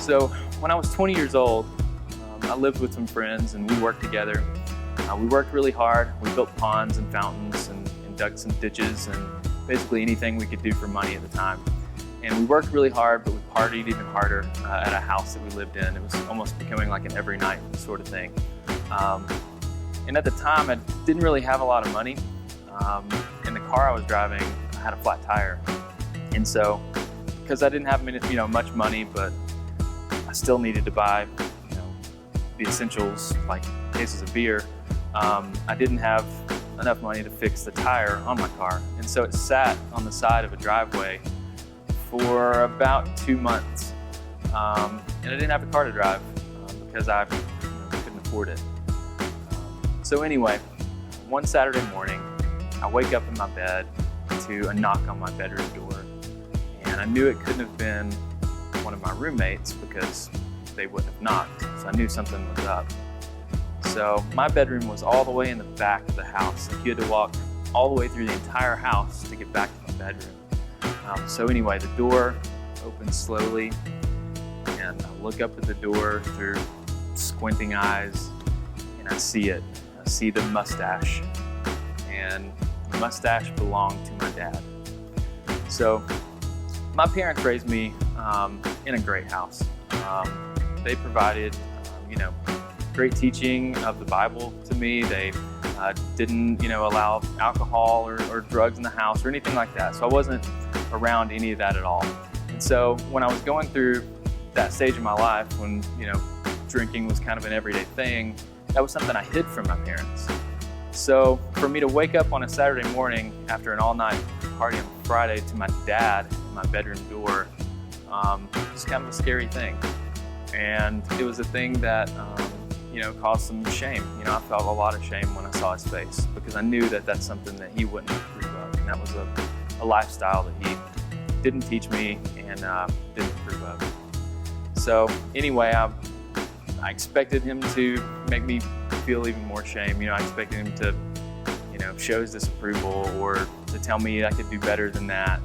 So when I was 20 years old, I lived with some friends and we worked together. We worked really hard. We built ponds and fountains and dug some ditches and basically anything we could do for money at the time. And we worked really hard, but we partied even harder at a house that we lived in. It was almost becoming like an every night sort of thing. And at the time, I didn't really have a lot of money. In the car I was driving, I had a flat tire. And so, because I didn't have much money, but I still needed to buy the essentials like cases of beer, I didn't have enough money to fix the tire on my car. And so it sat on the side of a driveway for about 2 months. And I didn't have a car to drive because I couldn't afford it. So anyway, one Saturday morning, I wake up in my bed to a knock on my bedroom door. And I knew it couldn't have been one of my roommates because they wouldn't have knocked. So I knew something was up. So my bedroom was all the way in the back of the house. Like you had to walk all the way through the entire house to get back to my bedroom. So anyway, the door opens slowly and I look up at the door through squinting eyes and I see it. I see the mustache, and the mustache belonged to my dad. So my parents raised me in a great house. They provided, great teaching of the Bible to me. They didn't, allow alcohol or drugs in the house or anything like that. So I wasn't around any of that at all. And so when I was going through that stage of my life when, drinking was kind of an everyday thing, that was something I hid from my parents. So for me to wake up on a Saturday morning after an all-night party on Friday to my dad in my bedroom door, was kind of a scary thing. And it was a thing that, caused some shame. I felt a lot of shame when I saw his face because I knew that that's something that he wouldn't approve of. And that was a lifestyle that he didn't teach me and didn't approve of. So anyway, I expected him to make me feel even more shame. I expected him to, show his disapproval or to tell me I could do better than that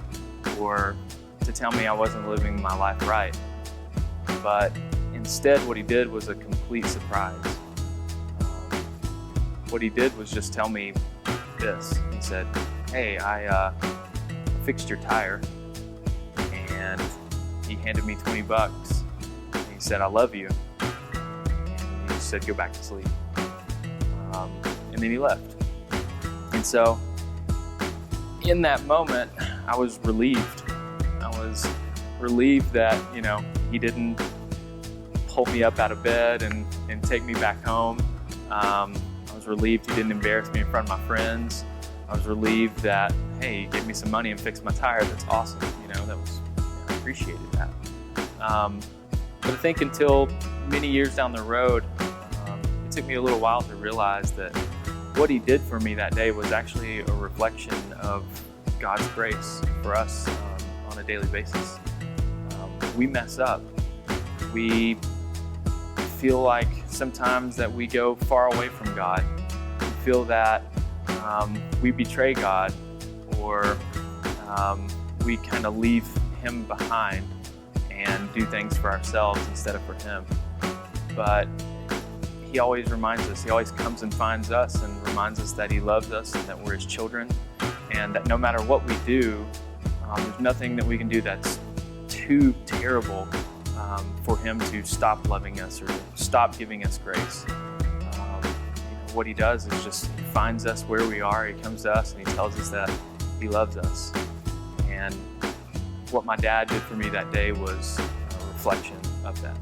or to tell me I wasn't living my life right. But instead, what he did was a complete surprise. What he did was just tell me this. He said, "Hey, I fixed your tire," and he handed me $20. And he said, "I love you," and he said, "Go back to sleep." And then he left. And so, in that moment, I was relieved. I was relieved that he didn't pull me up out of bed and take me back home. I was relieved he didn't embarrass me in front of my friends. I was relieved that, hey, he gave me some money and fixed my tire. That's awesome. I appreciated that. But I think until many years down the road, it took me a little while to realize that what he did for me that day was actually a reflection of God's grace for us on a daily basis. We mess up. We feel like sometimes that we go far away from God. We feel that we betray God or we kind of leave Him behind and do things for ourselves instead of for Him. But He always reminds us, He always comes and finds us and reminds us that He loves us and that we're His children and that no matter what we do, there's nothing that we can do that's too terrible for Him to stop loving us or to stop giving us grace. What He does is just He finds us where we are, He comes to us and He tells us that He loves us. And what my dad did for me that day was a reflection of that.